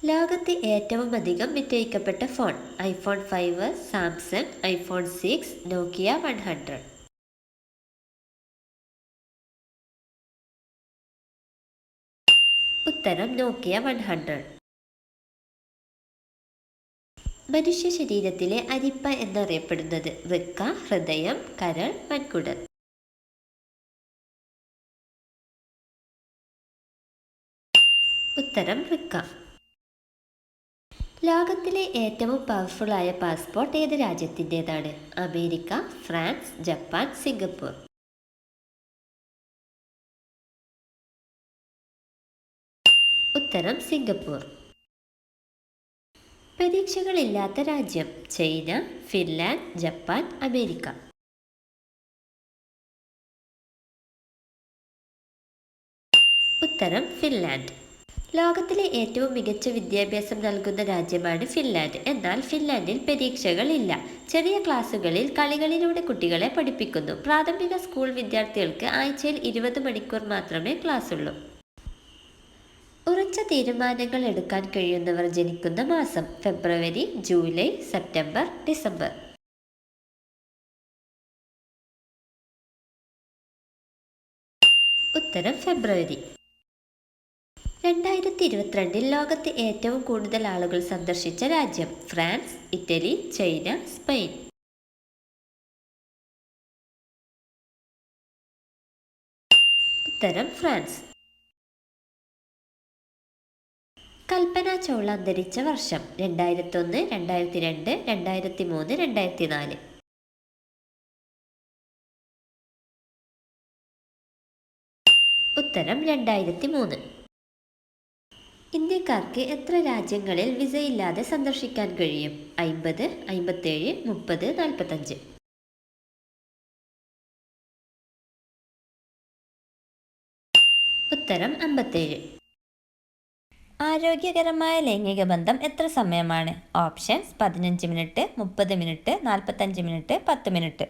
ലോകത്തെ ഏറ്റവും അധികം വിറ്റഴിക്കപ്പെട്ട ഫോൺ ഐഫോൺ 5, സാംസങ്, ഐഫോൺ 6, നോക്കിയ 100. ഉത്തരം നോക്കിയ 100. മനുഷ്യ ശരീരത്തിലെ അരിപ്പ എന്നറിയപ്പെടുന്നത് വൃക്ക, ഹൃദയം, കരൾ, വൻകുടൽ. ഉത്തരം വൃക്ക. ലോകത്തിലെ ഏറ്റവും പവർഫുൾ ആയ പാസ്പോർട്ട് ഏത് രാജ്യത്തിൻ്റെതാണ്? America, France, Japan, Singapore. ഉത്തരം സിംഗപ്പൂർ. പരീക്ഷകളില്ലാത്ത രാജ്യം ചൈന, ഫിൻലാൻഡ്, ജപ്പാൻ, അമേരിക്ക. ഉത്തരം ഫിൻലാൻഡ്. ലോകത്തിലെ ഏറ്റവും മികച്ച വിദ്യാഭ്യാസം നൽകുന്ന രാജ്യമാണ് ഫിൻലാൻഡ്. എന്നാൽ ഫിൻലാൻഡിൽ പരീക്ഷകളില്ല. ചെറിയ ക്ലാസുകളിൽ കളികളിലൂടെ കുട്ടികളെ പഠിപ്പിക്കുന്നു. പ്രാഥമിക സ്കൂൾ വിദ്യാർത്ഥികൾക്ക് ആഴ്ചയിൽ 20 മണിക്കൂർ മാത്രമേ ക്ലാസ്സുള്ളൂ. ഉറച്ച തീരുമാനങ്ങൾ എടുക്കാൻ കഴിയുന്നവർ ജനിക്കുന്ന മാസം ഫെബ്രുവരി, ജൂലൈ, സെപ്റ്റംബർ, ഡിസംബർ. ഉത്തരം ഫെബ്രുവരി. 2022 ലോകത്തെ ഏറ്റവും കൂടുതൽ ആളുകൾ സന്ദർശിച്ച രാജ്യം ഫ്രാൻസ്, ഇറ്റലി, ചൈന, സ്പെയിൻ. ഉത്തരം ഫ്രാൻസ്. കൽപ്പന ചൗള അന്തരിച്ച വർഷം 2001, 2002, 2003, 2004. ഉത്തരം 2003. ഇന്ത്യക്കാർക്ക് എത്ര രാജ്യങ്ങളിൽ വിസയില്ലാതെ സന്ദർശിക്കാൻ കഴിയും? 50, 57, 30, 45. ഉത്തരം 57. ആരോഗ്യകരമായ ലൈംഗിക ബന്ധം എത്ര സമയമാണ്? Options 15 minute, 30 minute, 45 minute, 10 minute.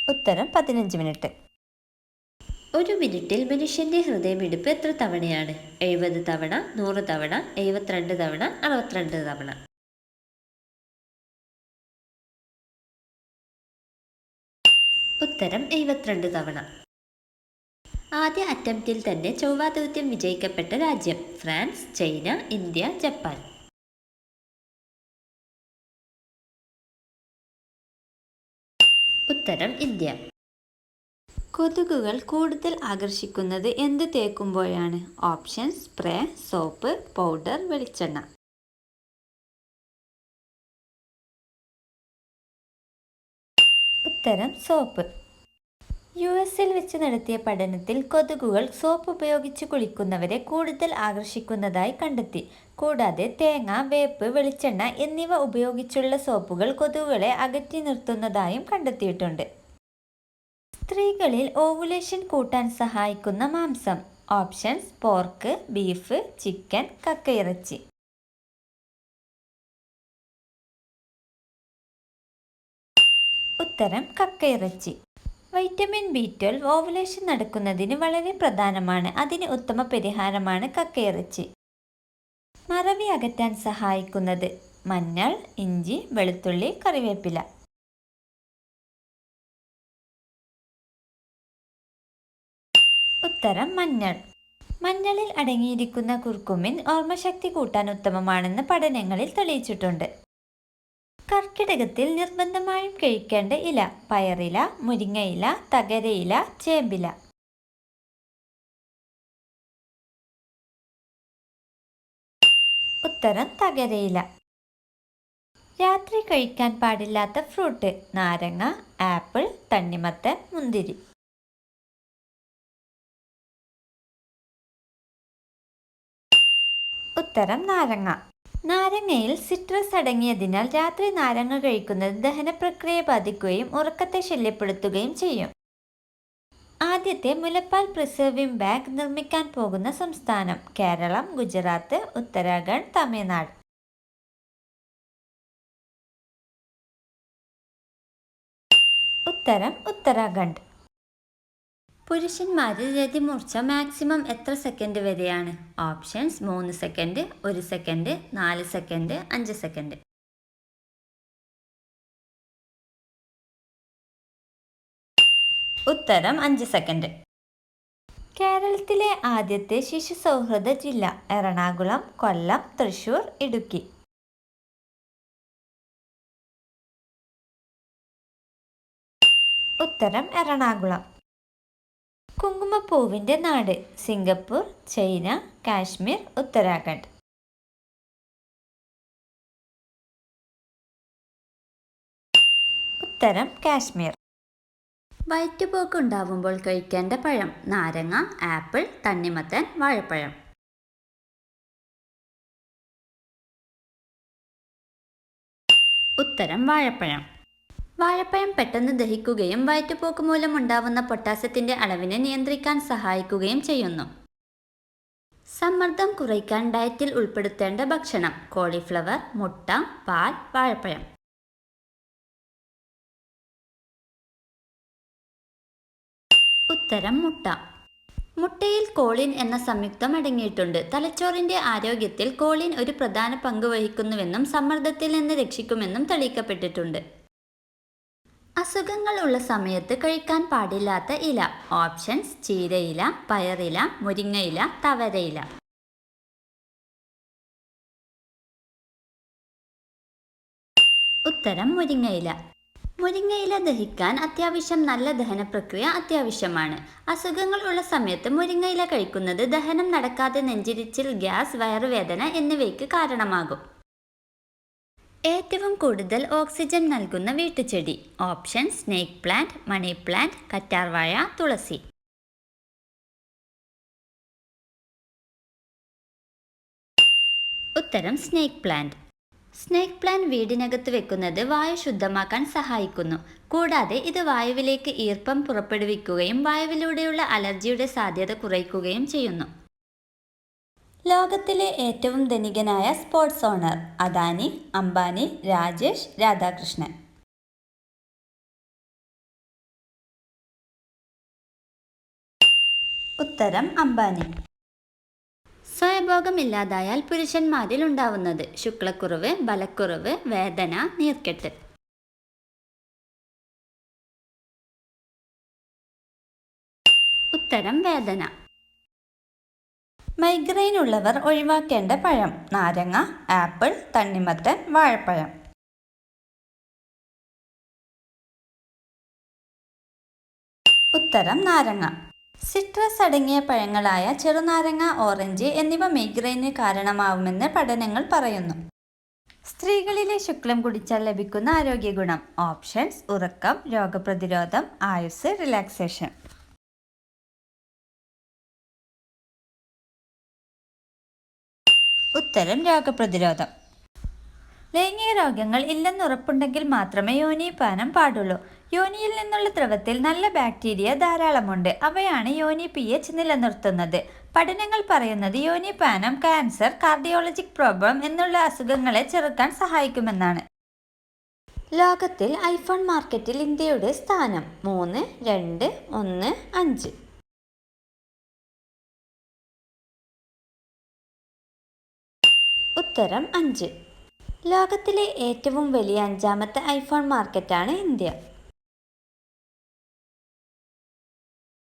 ഉത്തരം 15 മിനിറ്റ്. ഒരു മിനിറ്റിൽ മനുഷ്യന്റെ ഹൃദയമിടിപ്പ് എത്ര തവണയാണ്? 70 തവണ, 100 തവണ, 72 തവണ, 62 തവണ. ഉത്തരം 72 തവണ. ആദ്യ അറ്റംപ്റ്റിൽ തന്നെ ചൊവ്വ ദൗത്യം വിജയിക്കപ്പെട്ട രാജ്യം ഫ്രാൻസ്, ചൈന, ഇന്ത്യ, ജപ്പാൻ. ഉത്തരം ഇന്ത്യ. കൊതുകുകൾ കൂടുതൽ ആകർഷിക്കുന്നത് എന്ത് തേക്കുമ്പോഴാണ്? ഓപ്ഷൻസ് സ്പ്രേ, സോപ്പ്, പൗഡർ, വെളിച്ചെണ്ണ. ഉത്തരം സോപ്പ്. US-ൽ വെച്ച് നടത്തിയ പഠനത്തിൽ കൊതുകുകൾ സോപ്പ് ഉപയോഗിച്ച് കുളിക്കുന്നവരെ കൂടുതൽ ആകർഷിക്കുന്നതായി കണ്ടെത്തി. കൂടാതെ തേങ്ങ, വേപ്പ്, വെളിച്ചെണ്ണ എന്നിവ ഉപയോഗിച്ചുള്ള സോപ്പുകൾ കൊതുകുകളെ അകറ്റി നിർത്തുന്നതായും കണ്ടെത്തിയിട്ടുണ്ട്. സ്ത്രീകളിൽ ഓവുലേഷൻ കൂട്ടാൻ സഹായിക്കുന്ന മാംസം. ഓപ്ഷൻസ് പോർക്ക്, ബീഫ്, ചിക്കൻ, കക്കയിറച്ചി. ഉത്തരം കക്കയിറച്ചി. വൈറ്റമിൻ B12 ഓവുലേഷൻ നടക്കുന്നതിന് വളരെ പ്രധാനമാണ്. അതിന് ഉത്തമ പരിഹാരമാണ് കക്കയിറച്ചി. മറവി അകറ്റാൻ സഹായിക്കുന്നത് മഞ്ഞൾ, ഇഞ്ചി, വെളുത്തുള്ളി, കറിവേപ്പില. ഉത്തരം മഞ്ഞൾ. മഞ്ഞളിൽ അടങ്ങിയിരിക്കുന്ന കുർക്കുമിൻ ഓർമ്മശക്തി കൂട്ടാൻ ഉത്തമമാണെന്ന് പഠനങ്ങളിൽ തെളിയിച്ചിട്ടുണ്ട്. കർക്കിടകത്തിൽ നിർബന്ധമായും കഴിക്കേണ്ട ഇല പയറില, മുരിങ്ങയില, തകരയില, ചേമ്പില. ഉത്തരം തകരയില. രാത്രി കഴിക്കാൻ പാടില്ലാത്ത ഫ്രൂട്ട് നാരങ്ങ, ആപ്പിൾ, തണ്ണിമത്തൻ, മുന്തിരി. ഉത്തരം നാരങ്ങ. നാരങ്ങയിൽ സിട്രസ് അടങ്ങിയതിനാൽ രാത്രി നാരങ്ങ കഴിക്കുന്നത് ദഹനപ്രക്രിയയെ ബാധിക്കുകയും ഉറക്കത്തെ ശല്യപ്പെടുത്തുകയും ചെയ്യും. ആദ്യത്തെ മുലപ്പാൽ പ്രിസർവിംഗ് ബാഗ് നിർമ്മിക്കാൻ പോകുന്ന സംസ്ഥാനം കേരളം, ഗുജറാത്ത്, ഉത്തരാഖണ്ഡ്, തമിഴ്നാട്. ഉത്തരം ഉത്തരാഖണ്ഡ്. പുരുഷന്മാരിൽ രതിമൂർച്ച മാക്സിമം എത്ര സെക്കൻഡ് വരെയാണ്? Options 3 second, 1 second, 4 second, 5 second. ഉത്തരം 5 സെക്കൻഡ്. കേരളത്തിലെ ആദ്യത്തെ ശിശു സൗഹൃദ ജില്ല? എറണാകുളം, കൊല്ലം, തൃശൂർ, ഇടുക്കി. ഉത്തരം എറണാകുളം. കുങ്കുമപ്പൂവിൻ്റെ നാട്? Singapore, China, Kashmir, Uttarakhand. ഉത്തരം കാശ്മീർ. വയറ്റുപോക്ക് ഉണ്ടാവുമ്പോൾ കഴിക്കേണ്ട പഴം? നാരങ്ങ, ആപ്പിൾ, തണ്ണിമത്തൻ, വാഴപ്പഴം. ഉത്തരം വാഴപ്പഴം. വാഴപ്പഴം പെട്ടെന്ന് ദഹിക്കുകയും വയറ്റുപോക്ക് മൂലം ഉണ്ടാവുന്ന പൊട്ടാസ്യത്തിന്റെ അളവിനെ നിയന്ത്രിക്കാൻ സഹായിക്കുകയും ചെയ്യുന്നു. സമ്മർദ്ദം കുറയ്ക്കാൻ ഡയറ്റിൽ ഉൾപ്പെടുത്തേണ്ട ഭക്ഷണം? കോളിഫ്ലവർ, മുട്ട, പാൽ, വാഴപ്പഴം. ഉത്തരം മുട്ട. മുട്ടയിൽ കോളിൻ എന്ന സംയുക്തം അടങ്ങിയിട്ടുണ്ട്. തലച്ചോറിന്റെ ആരോഗ്യത്തിൽ കോളിൻ ഒരു പ്രധാന പങ്ക് വഹിക്കുന്നുവെന്നും സമ്മർദ്ദത്തിൽ നിന്ന് രക്ഷിക്കുമെന്നും തെളിയിക്കപ്പെട്ടിട്ടുണ്ട്. അസുഖങ്ങൾ ഉള്ള സമയത്ത് കഴിക്കാൻ പാടില്ലാത്ത ഇല? ഓപ്ഷൻസ്: ചീരയില, പയറില, മുരിങ്ങയില, തവരയില. ഉത്തരം മുരിങ്ങയില. മുരിങ്ങയില ദഹിക്കാൻ അത്യാവശ്യം നല്ല ദഹന പ്രക്രിയ അത്യാവശ്യമാണ്. അസുഖങ്ങൾ ഉള്ള സമയത്ത് മുരിങ്ങയില കഴിക്കുന്നത് ദഹനം നടക്കാതെ നെഞ്ചിരിച്ചിൽ, ഗ്യാസ്, വയറുവേദന എന്നിവയ്ക്ക് കാരണമാകും. ഏറ്റവും കൂടുതൽ ഓക്സിജൻ നൽകുന്ന വീട്ടുചെടി? Option: snake plant, money plant, കറ്റാർവാഴ, തുളസി. ഉത്തരം സ്നേക്ക് പ്ലാന്റ്. സ്നേക്ക് പ്ലാന്റ് വീടിനകത്ത് വെക്കുന്നത് വായു ശുദ്ധമാക്കാൻ സഹായിക്കുന്നു. കൂടാതെ ഇത് വായുവിലേക്ക് ഈർപ്പം പുറപ്പെടുവിക്കുകയും വായുവിലൂടെയുള്ള അലർജിയുടെ സാധ്യത കുറയ്ക്കുകയും ചെയ്യുന്നു. ലോകത്തിലെ ഏറ്റവും ധനികനായ സ്പോർട്സ് ഓണർ? അദാനി, അംബാനി, രാജേഷ്, രാധാകൃഷ്ണൻ. ഉത്തരം അംബാനി. സ്വയംഭോഗം ഇല്ലാതായാൽ പുരുഷന്മാരിൽ ഉണ്ടാവുന്നത്? ശുക്ലക്കുറവ്, ബലക്കുറവ്, വേദന, നീർക്കെട്ട്. ഉത്തരം വേദന. മൈഗ്രെയിൻ ഉള്ളവർ ഒഴിവാക്കേണ്ട പഴം? നാരങ്ങ, ആപ്പിൾ, തണ്ണിമത്തൻ, വാഴപ്പഴം. ഉത്തരം നാരങ്ങ. സിട്രസ് അടങ്ങിയ പഴങ്ങളായ ചെറുനാരങ്ങ, ഓറഞ്ച് എന്നിവ മൈഗ്രെയിന് കാരണമാവുമെന്ന് പഠനങ്ങൾ പറയുന്നു. സ്ത്രീകളിലെ ശുക്ലം കുടിച്ചാൽ ലഭിക്കുന്ന ആരോഗ്യ ഗുണം? ഓപ്ഷൻസ്: ഉറക്കം, രോഗപ്രതിരോധം, ആയുസ്, റിലാക്സേഷൻ. ഉത്തരം രോഗപ്രതിരോധം. ലൈംഗിക രോഗങ്ങൾ ഇല്ലെന്നുറപ്പുണ്ടെങ്കിൽ മാത്രമേ യോനിപാനം പാടുള്ളൂ. യോനിയിൽ നിന്നുള്ള ദ്രവത്തിൽ നല്ല ബാക്ടീരിയ ധാരാളമുണ്ട്. അവയാണ് യോനി pH നിലനിർത്തുന്നത്. പഠനങ്ങൾ പറയുന്നത് യോനിപാനം ക്യാൻസർ, കാർഡിയോളജിക് പ്രോബ്ലം എന്നുള്ള അസുഖങ്ങളെ ചെറുക്കാൻ സഹായിക്കുമെന്നാണ്. ലോകത്തിൽ ഐഫോൺ മാർക്കറ്റിൽ ഇന്ത്യയുടെ സ്ഥാനം? 3, 2, 1, 5. ഉത്തരം 5. ലോകത്തിലെ ഏറ്റവും വലിയ 5ാമത്തെ ഐഫോൺ മാർക്കറ്റാണ് ഇന്ത്യ.